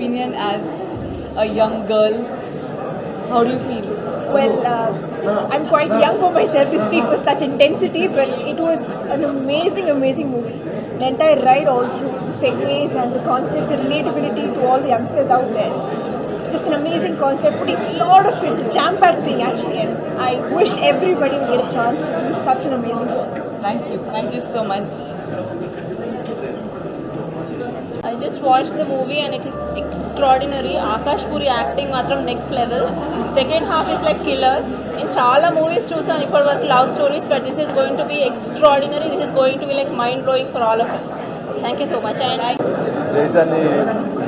opinion as a young girl? How do you feel? Well, I'm quite young for myself to speak with such intensity, but it was an amazing, amazing movie. The entire ride all through, the segues and the concept, the relatability to all the youngsters out there. It's just an amazing concept, putting a lot of it, it's a jam-packed thing actually, and I wish everybody would get a chance to do such an amazing work. Thank you so much. I just watched the movie and it is extraordinary. Akash Puri acting matram next level. Second half is like killer. In chala movies చూసాను ఇప్పటివరకు love stories, but this is going to be extraordinary. This is going to be like mind blowing for all of us. Thank you so much. And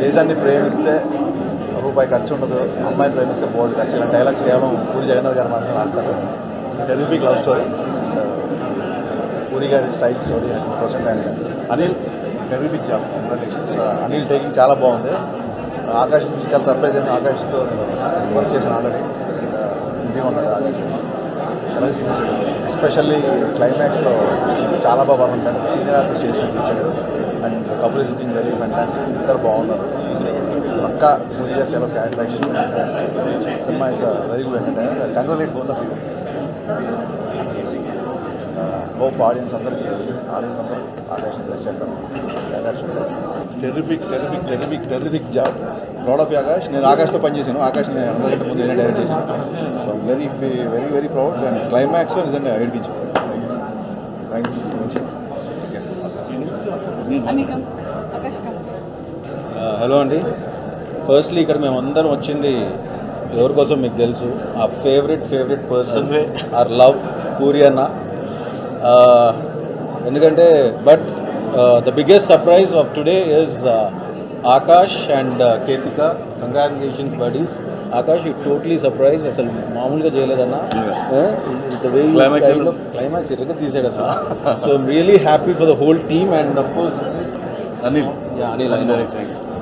దేశాన్ని ప్రేమిస్తే రూపాయి ఖర్చు ఉండదు, అమ్మాయిని ప్రేమిస్తే board ఖర్చు. ఇలా dialogues కేవలం పూరి జగన్నాథ్ గారు మాత్రం రాస్తారు. టెరిఫిక్ లవ్ స్టోరీ, పూరి గారి style story 100%. And Anil terrific job, congratulations. Anil taking చాలా బాగుంది. ఆకాష్ నుంచి చాలా సర్ప్రైజ్ అయింది. ఆకాష్తో వర్క్ చేశాను ఆల్రెడీ. ఈజీగా ఉన్నాడు ఆకాష్, ఎలా తీసేసాడు. ఎస్పెషల్లీ క్లైమాక్స్లో చాలా బాగా ఉంటాడు. సీనియర్ ఆర్టిస్ట్ చేసి తీసాడు. And couple is looking very fantastic. ఇద్దరు బాగున్నారు. పక్క పూరి గారు చాలా characterization. Cinema is very good entertainer. Congratulate both of you. Hope audience అందరూ ఆకాశం సెలెక్ట్ చేస్తారు. Terrific job. Proud of Akash. నేను ఆకాష్తో పనిచేశాను. ఆకాష్ నేను అందరికంటే ముందు నేనే డైరెక్ట్ చేశాను. So very very proud. And క్లైమాక్స్లో నిజంగా ఏడిపించాను. హలో అండి. ఫస్ట్లీ ఇక్కడ మేమందరం వచ్చింది ఎవరి కోసం మీకు తెలుసు. ఆ favourite person are love puri అన్న. ఎందుకంటే but the biggest surprise of today is Akash and Ketika. Congratulations buddies. Akash you totally surprise. అసలు మామూలుగా చేయలేదన్నా. క్లైమాక్స్ ఎరగ తీసాడు అసలు. So I'm really happy for the whole team and of course Anil.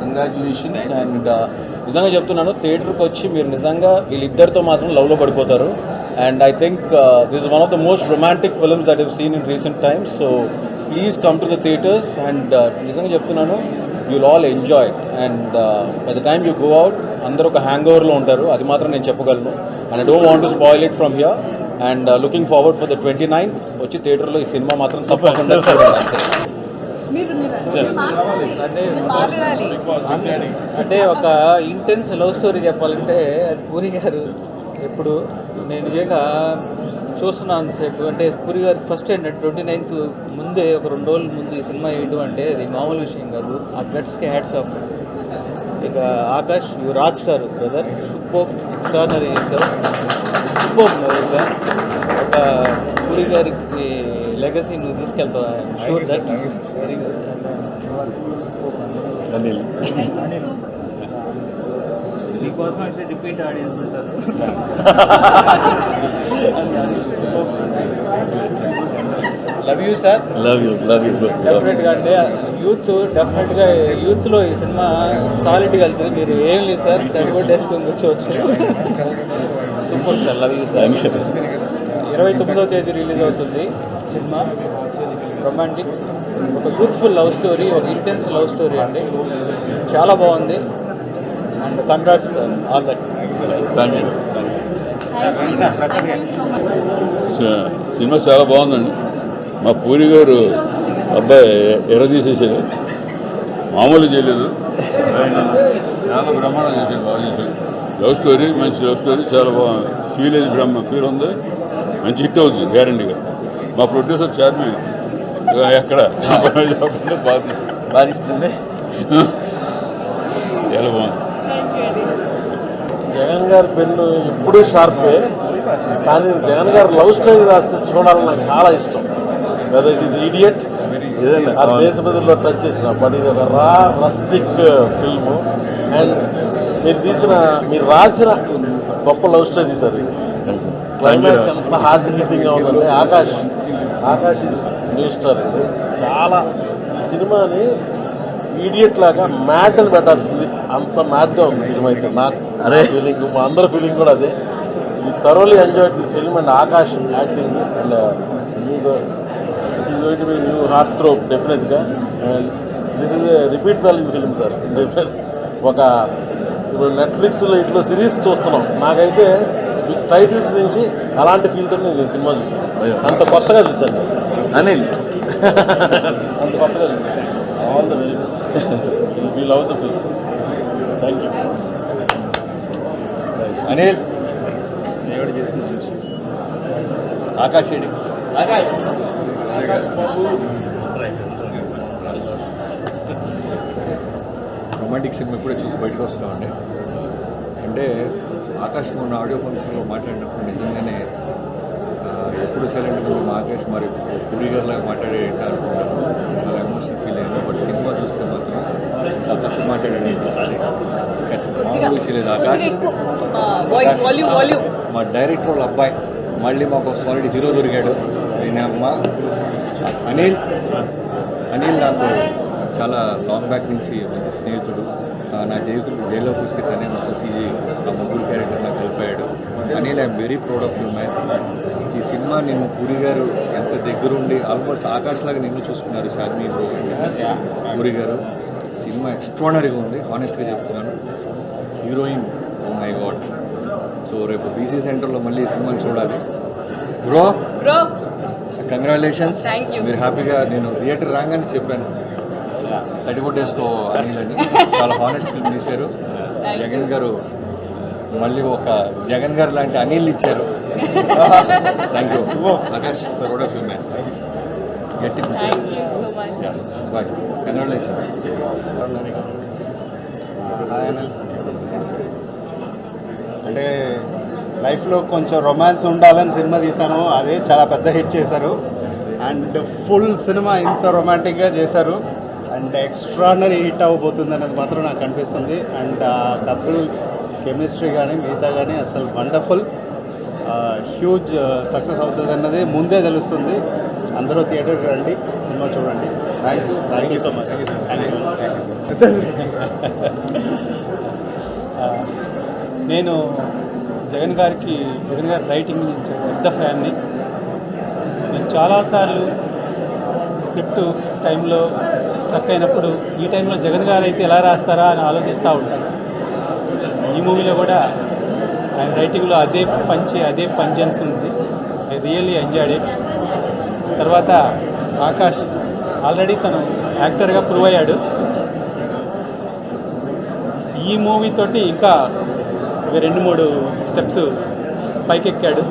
Congratulations. And నిజంగా చెప్తున్నాను, థియేటర్కి వచ్చి మీరు నిజంగా వీళ్ళిద్దరితో మాత్రం లవ్లో పడిపోతారు. And I think this is one of the most romantic films that have seen in recent times. So please come to the theatres. And నిజంగా చెప్తున్నాను, you'll all enjoy. And by the time you go out అందరూ ఒక hang ఓవర్లో ఉంటారు. అది మాత్రం నేను చెప్పగలను. And I don't want to spoil it from here. And looking forward for the 29th వచ్చి థియేటర్లో ఈ సినిమా మాత్రం తప్పకుండా అంటే ఒక ఇంటెన్స్ లవ్ స్టోరీ చెప్పాలంటే అది పూరి గారు. ఎప్పుడు నేను నిజంగా చూస్తున్నాను సేపు. అంటే పూరి గారు ఫస్ట్ ఏంటంటే 29th ముందే ఒక 2 రోజుల ముందు ఈ సినిమా వేయడం అంటే అది మామూలు విషయం కాదు. ఆ గట్స్కి హ్యాట్స్ ఆఫ్. ఇక Akash you rock star brother. Super extraordinary చేశారు. సూపర్ ఇంకా ఒక పూరి గారికి లెగసీ నువ్వు తీసుకెళ్తావు. Sure that very good. Anil మీకోసం అయితే రిపీట్ ఆడియన్స్ ఉంటారు. Love you sir. Love you డెఫినెట్గా అంటే యూత్లో ఈ సినిమా సాలిడ్గా వెళ్తుంది. మీరు ఏం లేదు సార్, 30 వేసుకొని కూర్చోవచ్చు. Super sir. Love you sir. 29వ తేదీ రిలీజ్ అవుతుంది సినిమా. రొమాంటిక్, ఒక యూత్ఫుల్ లవ్ స్టోరీ, ఒక ఇంటెన్స్ లవ్ స్టోరీ అండి. చాలా బాగుంది. And congrats sir all that. Thank you. Cinema చాలా బాగుందండి. మా పూరి గారు అబ్బాయి ఎరదీసేసాడు, మామూలు చేయలేదు. చాలా బ్రహ్మాండంగా చేశాడు, బాగా చేశాడు. లవ్ స్టోరీ, మంచి లవ్ స్టోరీ, చాలా బాగుంది. ఫీల్ ఉంది, మంచి హిట్ అవుతుంది గ్యారంటీగా. మా ప్రొడ్యూసర్ చైర్మన్ ఎక్కడ బాధిస్తుంది. చాలా బాగుంది. జగన్ గారి పెన్ను ఎప్పుడూ షార్పే, కానీ జగన్ గారు లవ్ స్టోరీ రాస్తే చూడాలని నాకు చాలా ఇష్టం. వెదర్ ఇట్ ఈస్ ఈడియట్ ఆ దేశపతిలో టచ్ చేసిన, బట్ ఇది ఒక రస్టిక్ ఫిల్మ్. అండ్ మీరు రాసిన గొప్ప లవ్ స్టోరీ సార్. ఇది క్లైమాక్స్ ఎంత హార్ట్ బీటింగ్గా ఉందంటే, ఆకాష్ ఇస్ న్యూ స్టార్ అండి. చాలా సినిమాని ఈడియట్ లాగా మ్యాట్ అని పెట్టాల్సింది, అంత మ్యాట్గా ఉంది సినిమా. అయితే నాకు ఫీలింగ్, మా అందరి ఫీలింగ్ కూడా అదే. Thoroughly enjoy this film and Akash acting. And is going to be new heartthrob డెఫినెట్గా. And this is a repeat value film sir. ఒక ఇప్పుడు నెట్ఫ్లిక్స్లో ఇట్లా సిరీస్ చూస్తున్నాం, నాకైతే టైటిల్స్ నుంచి అలాంటి ఫీల్తో నేను సినిమా చూసాను. అంత కొత్తగా చూశాను అనిల్. అంత కొత్తగా చూశాను. All the very best. We love the film. Thank you. Anil దేవుడు చేసిన మనిషి. Akash AD? Akash romantic cinema ఇప్పుడే చూసి బయటకు వస్తామండి. అంటే ఆకాష్ మొన్న ఆడియో ఫంక్షన్లో మాట్లాడినప్పుడు నిజంగానే ఎప్పుడు సైలెంట్గా మా ఆకాష్ మరి పూరి గారిలాగా మాట్లాడే అనుకున్నాను. చాలా ఎమోషనల్ ఫీల్ అయ్యాను. బట్ సినిమా చూస్తే మాత్రం చాలా తక్కువ మాట్లాడాడు అనిపిస్తుంది. మామూలు విషయం లేదు. ఆకాష్ మా డైరెక్టర్ వాళ్ళ అబ్బాయి మళ్ళీ మాకు సాలిడ్ హీరో దొరికాడు. నేను అమ్మ అనిల్ నాకు చాలా లాంగ్ బ్యాక్ నుంచి మంచి స్నేహితుడు. నా జైల్లో కూసుకి తనే మొత్తం సీజీ ఆ ముగ్గురు క్యారెక్టర్ నాకు కలిపాడు. Anil I'm very proud of you man. ఈ సినిమా నేను పూరి గారు ఎంత దగ్గరుండి ఆల్మోస్ట్ ఆకాష్ లాగా నిన్ను చూసుకున్నారు షార్మి పూరి గారు. సినిమా ఎక్స్ట్రాడనరీగా ఉంది, హానెస్ట్గా చెప్తున్నాను. Heroine oh my god. So రేపు బీసీ సెంటర్లో మళ్ళీ ఈ సినిమాని చూడాలి. Bro congratulations. మీరు హ్యాపీగా నేను థియేటర్ రాగానే చెప్పాను 34 డేస్లో అనిల్ అని. చాలా హానెస్ట్ ఫిల్మ్ తీశారు. జగన్ గారు మళ్ళీ ఒక జగన్ గారు లాంటి అనిల్ ఇచ్చారు. థ్యాంక్ యూ ఆకాష్ ఫర్ కూడా ఫిల్మ్ మ్యాన్. గట్టి బాయ్. కంగ్రాచులేషన్స్. అంటే లైఫ్లో కొంచెం రొమాన్స్ ఉండాలని సినిమా తీశాను, అదే చాలా పెద్ద హిట్ చేశారు. అండ్ ఫుల్ సినిమా ఇంత రొమాంటిక్గా చేశారు అండ్ ఎక్స్ట్రానరీ హిట్ అవ్వబోతుంది అనేది మాత్రం నాకు అనిపిస్తుంది. అండ్ కపుల్ కెమిస్ట్రీ కానీ మిగతా కానీ అసలు వండర్ఫుల్, హ్యూజ్ సక్సెస్ అవుతుంది అన్నది ముందే తెలుస్తుంది. అందరూ థియేటర్కి రండి, సినిమా చూడండి. Thank you so much. నేను జగన్ గారి రైటింగ్ నుంచి పెద్ద ఫ్యాన్ని. నేను చాలాసార్లు స్క్రిప్ట్ టైంలో స్టక్ అయినప్పుడు ఈ టైంలో జగన్ గారు అయితే ఎలా రాస్తారా అని ఆలోచిస్తూ ఉంటాను. ఈ మూవీలో కూడా ఆయన రైటింగ్లో అదే పంచెన్స్ ఉంది. I really enjoyed it. తర్వాత ఆకాష్ ఆల్రెడీ తను యాక్టర్గా ప్రూవ్ అయ్యాడు. ఈ మూవీ తోటి ఇంకా ఒక 2-3 స్టెప్స్ పైకెక్కాడు.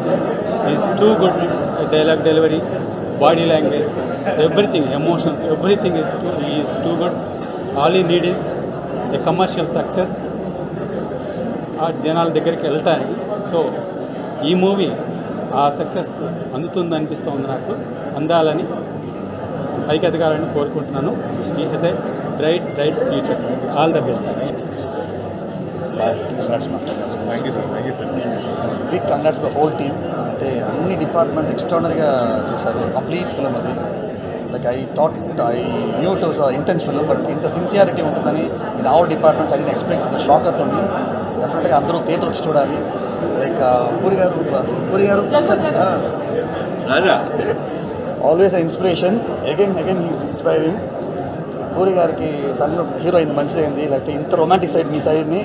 Is too good. Dialogue delivery, body language, everything, emotions, everything is too good. All he need is a commercial success, ఆ జనాల దగ్గరికి వెళ్తానికి. సో ఈ మూవీ ఆ సక్సెస్ అందుతుంది అనిపిస్తుంది నాకు. అందాలని, పైకి ఎదగాలని కోరుకుంటున్నాను. He has a bright future. All the best. Thank you sir. Big congrats the whole team. అంటే అన్ని డిపార్ట్మెంట్ ఎక్స్ట్రాడనరీగా చేశారు. కంప్లీట్ ఫిల్మ్ అది. Like I knew it was intense film, but ఇంత సిన్సియారిటీ ఉంటుందని in all departments I didn't expect. The shock అవుతుంది. డెఫినెట్గా అందరూ థియేటర్ వచ్చి చూడాలి. Like Puri garu Raja always inspiration. Again he's inspiring. Puri గారికి సన్ హీరో అయింది, మంచిదైంది. లేకపోతే ఇంత రొమాంటిక్ సైడ్ మీ సైడ్ని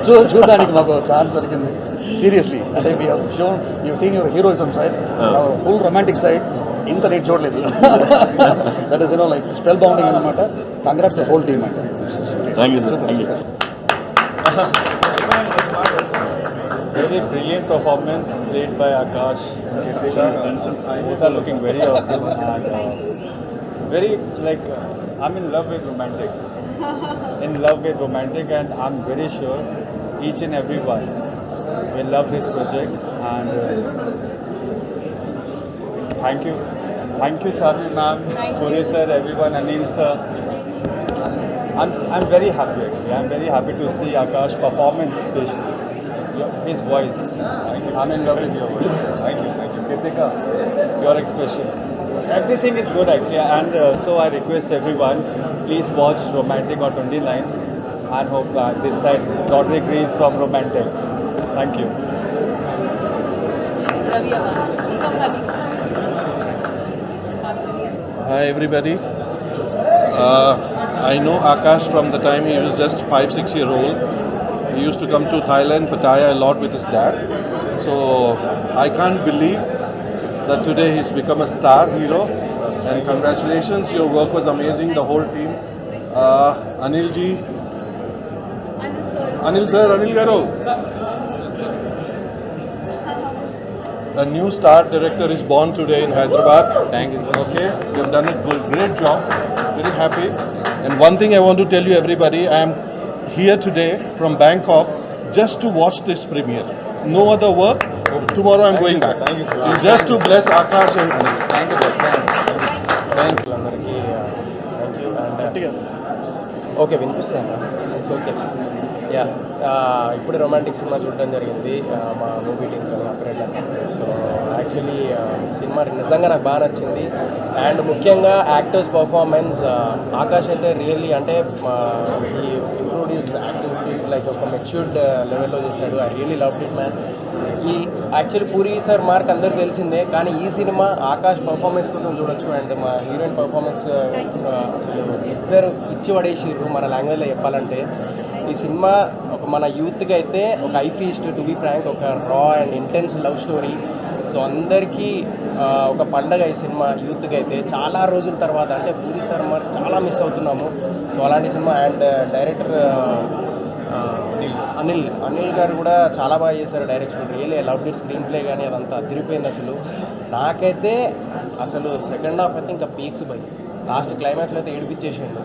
చూడడానికి మాకు ఛాన్స్ దొరికింది. సీరియస్లీ, అంటే you seen your heroism side, full romantic side ఇంత నేను చూడలేదు. That is like spell bounding అనమాట. కంగ్రాట్స్ ద హోల్ టీమ్ అంటే. Thank you sir. Thank you. Very brilliant performance played by Akash, Kritika. Both are looking very awesome and very like I'm in love with romantic. And I'm very sure each and everyone will love this project. And thank you Charmi ma'am, Puri sir, everyone, Anil sir. I'm very happy actually. I'm very happy to see Akash performance especially. His voice. I'm in love with your voice. Thank you. Kritika, your expression. Everything is good actually, and so I request everyone, please watch Romantic on 29th and hope this side Roderick Rees from Romantic. Thank you. Hi everybody. I know Akash from the time he was just 5-6 year old. He used to come to Thailand, Pattaya a lot with his dad. So I can't believe that today he's become a star hero. And congratulations, your work was amazing, the whole team. Anil ji, Anil sir, Anil Garu. A new star director is born today in Hyderabad. Thank you. Okay, you've done a great job. Very happy. And one thing I want to tell you, everybody, I am here today from Bangkok just to watch this premiere. No other work. Tomorrow I'm going back. It's just to bless Akash and Anil. Thank you thank you అందరికీ thank you and okay వినిపిస్తాను it's okay yeah ఇప్పుడు romantic cinema చూడడం జరిగింది మా movie టీంతో అప్రేట్. So actually cinema నిజంగా నాకు బాగా నచ్చింది. అండ్ ముఖ్యంగా యాక్టర్స్ పర్ఫార్మెన్స్ ఆకాష్ అయితే రియల్లీ అంటే ఈ improved is acting skill like ఒక మెచ్యూర్డ్ లెవెల్లో చేశాడు. I really love it man. ఈ యాక్చువల్లీ పూరి సార్ మార్క్ అందరికి తెలిసిందే, కానీ ఈ సినిమా ఆకాష్ పర్ఫార్మెన్స్ కోసం చూడొచ్చు. అండ్ మా హీరోయిన్ పర్ఫార్మెన్స్ అసలు ఇద్దరు ఇచ్చి పడేసిర్రు మన లాంగ్వేజ్లో చెప్పాలంటే. ఈ సినిమా ఒక మన యూత్కి అయితే ఒక eye feast to be frank ఒక raw and intense love story. So అందరికీ ఒక పండగ ఈ సినిమా యూత్కి అయితే. చాలా రోజుల తర్వాత అంటే పూరి సార్ మార్క్ చాలా మిస్ అవుతున్నాము. సో అలాంటి సినిమా. అండ్ డైరెక్టర్ అనిల్ గారు కూడా చాలా బాగా చేశారు direction. Really love it. Screen play కానీ అదంతా అదిరిపోయింది అసలు. నాకైతే అసలు సెకండ్ హాఫ్ అయితే ఇంకా పీక్స్ బై లాస్ట్ క్లైమాక్స్లో అయితే ఏడిపించేసిండు.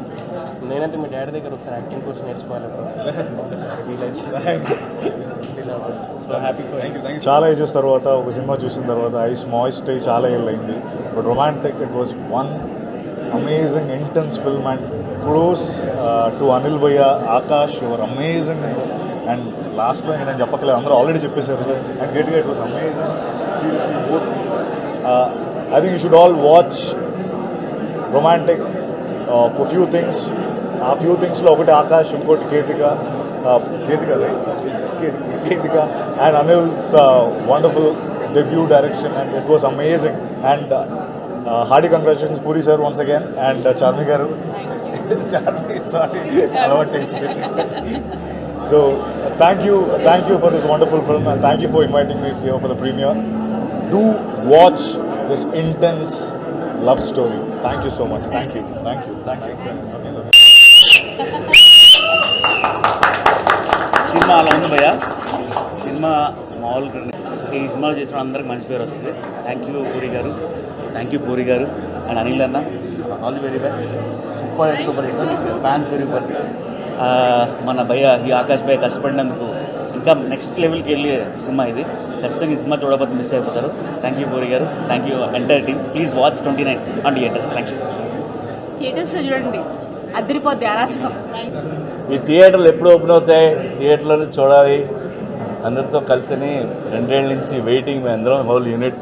నేనైతే మీ డాడీ దగ్గర ఒకసారి యాక్టింగ్ కోర్స్ నేర్చుకోవాలి ఒకసారి వీలైతే. సో హ్యాపీ ఫర్ చాలా ఏజెస్ తర్వాత ఒక సినిమా చూసిన తర్వాత ఐస్ మాయిస్ట్ అయ్యి చాలా ఏళ్ళైంది. But romantic it was one amazing intense film. And close to Anil భయ్య, ఆకాష్, యువర్ అమేజింగ్. అండ్ లాస్ట్లో ఇంకా నేను చెప్పట్లేదు, అందరూ ఆల్రెడీ చెప్పేశారు. అండ్ గట్టిగా it was amazing. Seriously both I think you should all watch romantic for few things. ఆ few థింగ్స్లో ఒకటి ఆకాష్, ఇంకోటి Ketika and Anil's wonderful debut direction. And it was amazing. And hearty congratulations puri sir once again. And Charmi గారు, Charmi sorry అలవాటు. So thank you for this wonderful film, and thank you for inviting me here for the premiere. Do watch this intense love story. Thank you so much. Thank you. Cinema అలా ఉంది భయ్య. Cinema మామూలుగా ఈ సినిమాలు చేసిన అందరికి మంచి పేరు వస్తుంది. థ్యాంక్ యూ పూరి గారు అండ్ అనిల్ అన్న, all the very best. Super hit fans very good. మన భయ్య ఈ ఆకాష్ భయ్య కష్టపడినందుకు ఇంకా నెక్స్ట్ లెవెల్కి వెళ్ళే సినిమా ఇది. ఖచ్చితంగా ఈ సినిమా చూడకపోతే మిస్ అయిపోతారు. థ్యాంక్ యూ పూరి గారు, thank you entire team. Please watch 29 on theatres. Thank you. థియేటర్స్లో చూడండి, అదిరిపోద్ది, అరాచకం. ఈ థియేటర్లు ఎప్పుడు ఓపెన్ అవుతాయి, థియేటర్లను చూడాలి అందరితో కలిసి 2 ఏళ్ళ నుంచి వెయిటింగ్. మేము అందరం whole unit.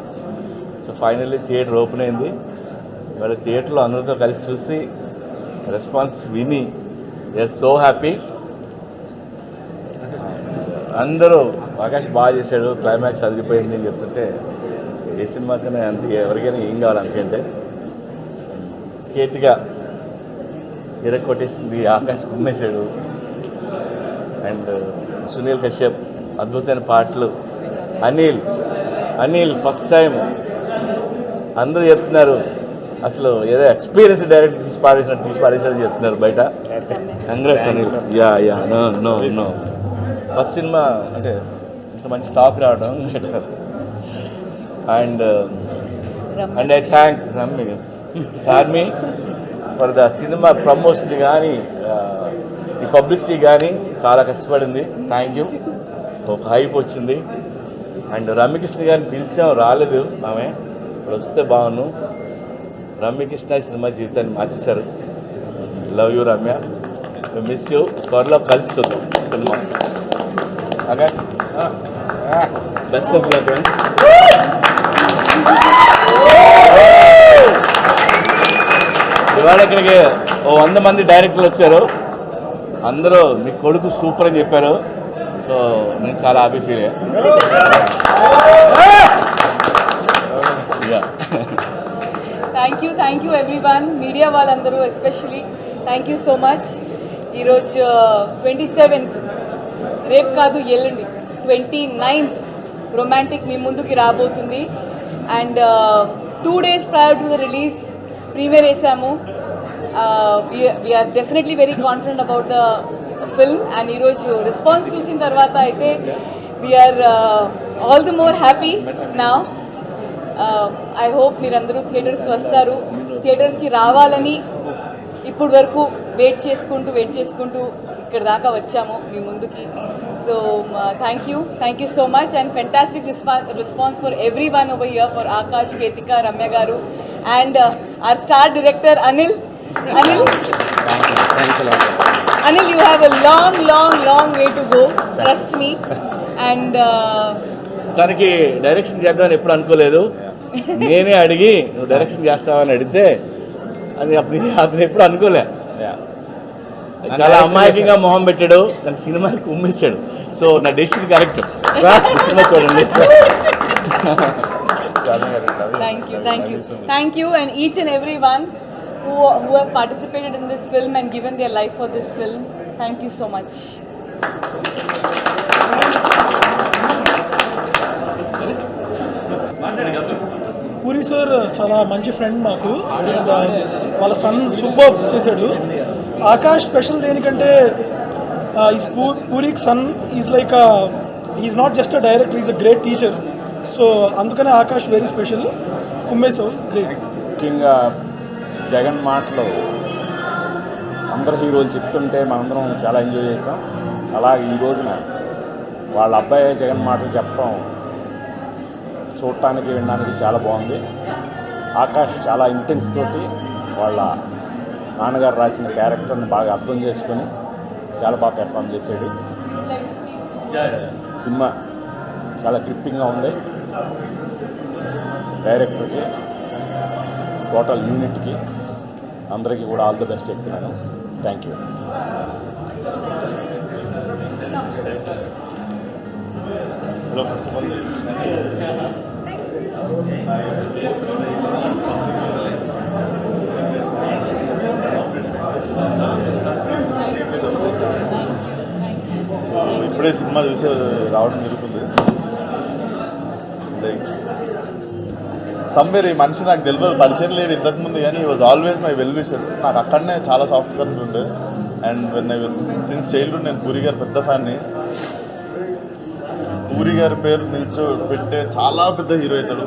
So finally theatre open అయింది. ఇవాళ థియేటర్లో అందరితో కలిసి చూసి రెస్పాన్స్ విని వీఆర్ సో హ్యాపీ. అందరూ ఆకాష్ బాగా చేశాడు, క్లైమాక్స్ అదిరిపోయింది అని చెప్తుంటే ఏ సినిమాకైనా అంత ఎవరికైనా ఏం కావాలనుకుంటే కేతిగా కొట్టేసింది, ఆకాష్ కుమ్మేశాడు. అండ్ సునీల్ కశ్యప్ అద్భుతమైన పాటలు. అనిల్ ఫస్ట్ టైం అందరూ చెప్తున్నారు అసలు ఏదో ఎక్స్పీరియన్స్ డైరెక్ట్ తీసి పాడేసినట్టు చెప్తున్నారు బయట. Congrats Anil. Yeah no first cinema అంటే ఇంత మంచి స్టాక్ రావడం. And I thank Charmi for the cinema promotion కానీ ఈ పబ్లిసిటీ కానీ చాలా కష్టపడింది. Thank you. ఒక హైప్ వచ్చింది. అండ్ రమ్యకృష్ణ గారిని పిలిచాం, రాలేదు ఆమె. ఇప్పుడు వస్తే బాగున్నాను. రమ్యకృష్ణ ఈ సినిమా జీవితాన్ని మార్చేశారు. Love you Ramya, miss you. త్వరలో కలిసి చూద్దాం cinema. Akash best of luck. ఇవాళ ఇక్కడికి 100 మంది డైరెక్టర్లు వచ్చారు. అందరూ మీ కొడుకు సూపర్ అని చెప్పారు. సో నేను చాలా హ్యాపీ ఫీల్ అయ్యా. థ్యాంక్ యూ ఎవ్రీవన్, మీడియా వాళ్ళందరూ especially thank you so much. ఈరోజు 27th, రేపు కాదు ఎల్లుండి 29th రొమాంటిక్ మీ ముందుకి రాబోతుంది. And 2 days prior to the release premiere వేసాము. We're definitely very confident about the film. And ఈరోజు రెస్పాన్స్ చూసిన తర్వాత అయితే we're all the more happy now. I hope మీరందరూ థియేటర్స్కి వస్తారు. థియేటర్స్కి రావాలని ఇప్పుడు వరకు వెయిట్ చేసుకుంటూ ఇక్కడ దాకా వచ్చాము మీ ముందుకి. So thank you so much and fantastic response for every one over here, for Akash, Ketika, Ramya గారు and our star director Anil, you have a long way to go, trust me. And తనకి డైరెక్షన్ చేద్దామని ఎప్పుడు అనుకోలేదు. నేనే అడిగి నువ్వు డైరెక్షన్ చేస్తావని అడిగితే అది అతను ఎప్పుడు అనుకోలే. చాలా అమాయకంగా మొహం పెట్టాడు, తన సినిమాకి ఉమ్మేశాడు. సో నా డెసిషన్ కరెక్ట్. సినిమా చూడండి. Thank you and each and everyone who have participated in this film and given their life for this film. Thank you so much. Puri sir చాలా మంచి ఫ్రెండ్ మాకు. వాళ్ళ సన్ సూపర్ చేశాడు. Akash special దేనికంటే పూరికి son is like is not just a director, is a great teacher. So అందుకనే Akash very special. కుమ్మేశావు great. ముఖ్యంగా జగన్ మాటలు అందరు హీరోలు చెప్తుంటే మనందరం చాలా ఎంజాయ్ చేసాం. అలాగే ఈ రోజున వాళ్ళ అబ్బాయి జగన్ మాటలు చెప్పడం చూడటానికి వినడానికి చాలా బాగుంది. ఆకాష్ చాలా ఇంటెన్స్ తోటి వాళ్ళ నాన్నగారు రాసిన క్యారెక్టర్ని బాగా అర్థం చేసుకొని చాలా బాగా పెర్ఫామ్ చేశాడు. సినిమా చాలా గ్రిప్పింగ్గా ఉంది. డైరెక్టర్కి, టోటల్ యూనిట్కి అందరికీ కూడా ఆల్ ది బెస్ట్ చెప్తున్నాను. Thank you. ఇప్పుడే సినిమా చూసి రావడం జరుగుతుంది. లైక్ సమ్వేర్ ఈ మనిషి నాకు తెలియదు, పరిచయం లేడు ఇంతకుముందు, కానీ ఈ was always my well wisher. నాకు అక్కడనే చాలా సాఫ్ట్గా ఉంటుండే. And when I was since childhood నేను పూరి గారు పెద్ద ఫ్యాన్ని. పూరి గారి పేరు పెట్టే చాలా పెద్ద హీరో అవుతాడు.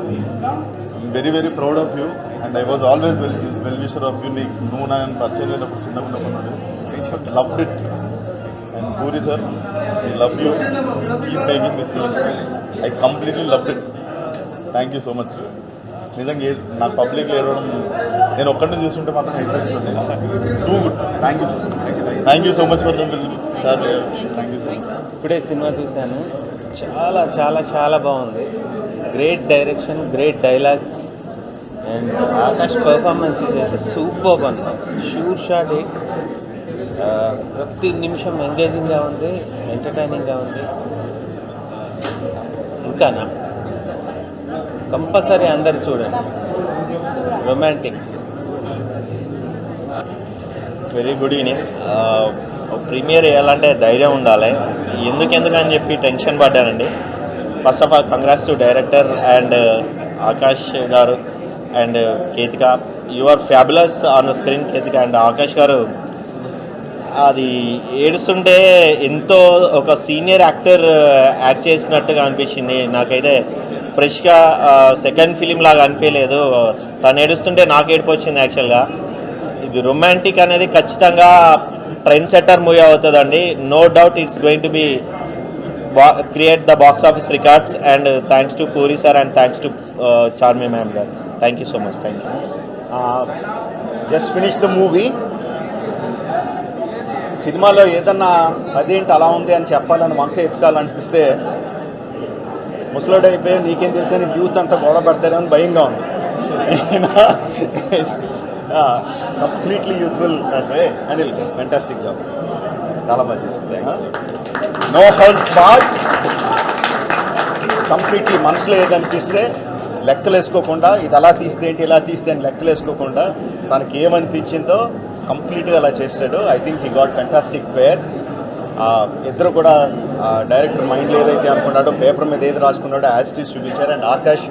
Very very proud of you and I was always well wisher of you. నువ్వు నేను పరిచయం లేనప్పుడు చిన్నగా ఉన్నప్పుడు loved it. And puri sir, I love you, keep making this films. I completely loved it. Thank you so much. నిజంగా నాకు పబ్లిక్లో ఏడవడం నేను ఒక్కడిని చూస్తుంటే మాత్రం హెల్ప్ చేస్తుండే. Too good. Thank you so much for the film. Thank you so much. ఇప్పుడే సినిమా చూశాను. చాలా చాలా చాలా బాగుంది. Great direction, great dialogues and Akash performance అయితే సూపర్ అన్న. Sure shot hit. ప్రతి నిమిషం ఎంగేజింగ్గా ఉంది, ఎంటర్టైనింగ్గా ఉంది. ఇంకానా కంపల్సరీ అందరు చూడండి. Romantic. Very good evening. Premiere వేయాలంటే ధైర్యం ఉండాలి. ఎందుకని చెప్పి టెన్షన్ పడ్డానండి. First of all congrats to director and Akash garu and Ketika. You are fabulous on the screen. Ketika and Akash garu అది ఏడుస్తుంటే ఎంతో ఒక సీనియర్ యాక్టర్ యాక్ట్ చేసినట్టుగా అనిపించింది నాకైతే. ఫ్రెష్గా సెకండ్ ఫిలిం లాగా అనిపించలేదు. తను ఏడుస్తుంటే నాకు ఏడుపు వచ్చింది యాక్చువల్గా. ఇది రొమాంటిక్ అనేది ఖచ్చితంగా ట్రెండ్ సెట్టర్ మూవీ అవుతుందండి. No doubt it's going to be create the box office records. And thanks to Puri sir and thanks to Charmi ma'am garu. Thank you so much. Thank you. Just finish the movie. సినిమాలో ఏదన్నా అదేంటి అలా ఉంది అని చెప్పాలని వంక ఎత్తుకాలనిపిస్తే ముసలోడు అయిపోయి నీకేం తెలుసు అని యూత్ అంతా గొడవ పడతారని భయంగా ఉంది. Completely youthful. Anil fantastic job, చాలా బాగా చేసింది. No holds board. కంప్లీట్లీ మనసులో ఏదనిపిస్తే లెక్కలేసుకోకుండా ఇది అలా తీస్తే ఏంటి ఇలా తీస్తే అని లెక్కలేసుకోకుండా తనకి ఏమనిపించిందో కంప్లీట్గా అలా చేస్తాడు. I think he got fantastic pair. ఇద్దరు కూడా డైరెక్టర్ మైండ్లో ఏదైతే అనుకున్నాడో పేపర్ మీద ఏది రాసుకున్నాడో యాజ్ ఇట్ ఈస్ చూపించారు. And Akash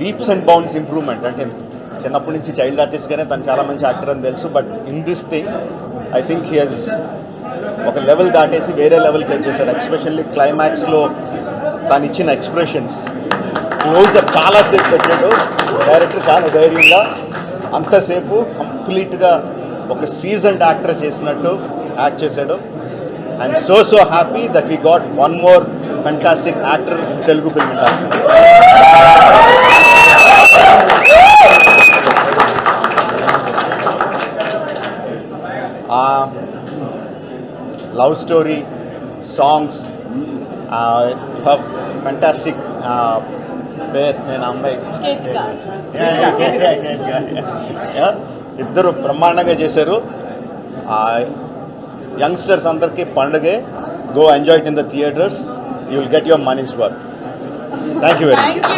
leaps and bounds improvement. అంటే చిన్నప్పటి నుంచి చైల్డ్ ఆర్టిస్ట్గానే తను చాలా మంచి యాక్టర్ అని తెలుసు. But in this thing I think he he's ఒక లెవెల్ దాటేసి వేరే లెవెల్కి వెళ్ళి చేశాడు. ఎక్స్పెషల్లీ క్లైమాక్స్లో తను ఇచ్చిన ఎక్స్ప్రెషన్స్ క్లోజ్అప్ చాలాసేపు పెట్టాడు డైరెక్టర్. చాలా ధైర్యంగా అంతసేపు కంప్లీట్గా ఒక సీజన్డ్ యాక్టర్ చేసినట్టు యాక్ట్ చేశాడు. I'm so happy that we got one more fantastic actor in Telugu film industry. Love story, songs, fantastic pair. నేను అమ్మాయి ఇద్దరు బ్రహ్మాండంగా చేశారు. యంగ్స్టర్స్ అందరికీ పండుగే. Go enjoy it in the theatres. You will get your money's worth. Thank you very much.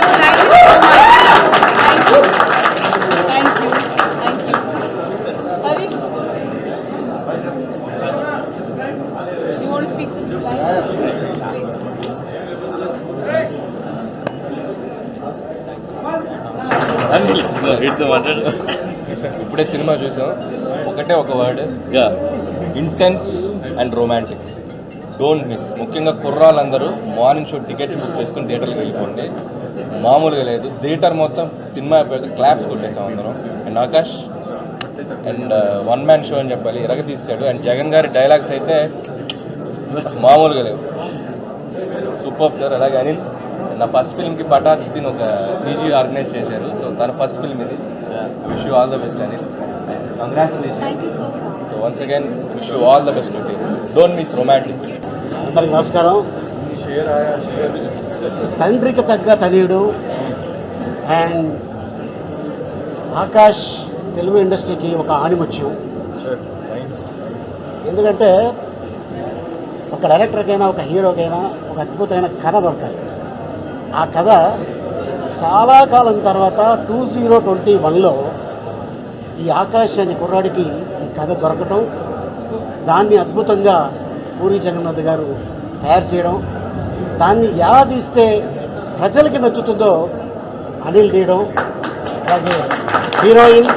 ఇప్పుడే cinema చూసాం. ఒకటే ఒక word, intense and romantic. Don't miss. ముఖ్యంగా కుర్రాళ్ళందరూ మార్నింగ్ షో టికెట్ బుక్ చేసుకుని థియేటర్కి వెళ్ళిపోండి. మామూలుగా లేదు. థియేటర్ మొత్తం సినిమా అయిపోయాక క్లాప్స్ కొట్టేసాం అందరం. And Akash and one man show అని చెప్పాలి, ఇరగ తీసాడు. అండ్ జగన్ గారి డైలాగ్స్ అయితే మామూలుగా లేవు. Super sir. అలాగే అనిల్ నా ఫస్ట్ ఫిల్మ్కి పటాస్కి దీని ఒక సీజీ ఆర్గనైజ్ చేశారు. సో తన ఫస్ట్ ఫిల్మ్ ఇది. Wish you all the best Anil. Congratulation. So once again wish you all the best. Don't miss romantic. అందరికి నమస్కారం. తండ్రికి తగ్గ తనయుడు అండ్ ఆకాష్ తెలుగు ఇండస్ట్రీకి ఒక ఆణిముత్యం. ఎందుకంటే ఒక డైరెక్టర్కైనా ఒక హీరోకైనా ఒక అద్భుతమైన కథ దొరకాలి. ఆ కథ చాలా కాలం తర్వాత 2021లో ఈ ఆకాష్ అనే కుర్రాడికి ఈ కథ దొరకటం, దాన్ని అద్భుతంగా పూరి జగన్నాథ్ గారు తయారు చేయడం, దాన్ని ఎలా తీస్తే ప్రజలకి నచ్చుతుందో అనిల్ తీయడం, అలాగే హీరోయిన్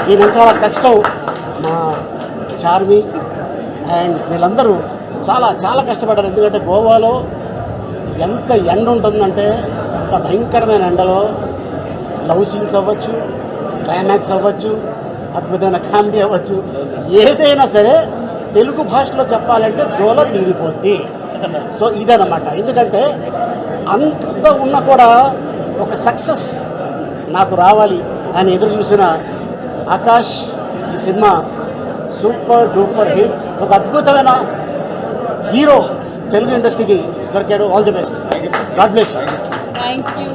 దీని వెనకాల కష్టం మా చార్మి అండ్ వీళ్ళందరూ చాలా చాలా కష్టపడ్డారు. ఎందుకంటే గోవాలో ఎంత ఎండ ఉంటుందంటే అంత భయంకరమైన ఎండలో లవ్ సీన్స్ అవ్వచ్చు, క్లైమాక్స్ అవ్వచ్చు, అద్భుతమైన కామెడీ అవ్వచ్చు, ఏదైనా సరే తెలుగు భాషలో చెప్పాలంటే దోల తీరిపోద్ది. సో ఇదన్నమాట. ఎందుకంటే అంత ఉన్నా కూడా ఒక సక్సెస్ నాకు రావాలి అని ఎదురు చూసిన ఆకాష్ ఈ సినిమా సూపర్ డూపర్ హిట్. ఒక అద్భుతమైన హీరో తెలుగు ఇండస్ట్రీకి దొరికాడు. All the best. God bless. Thank you.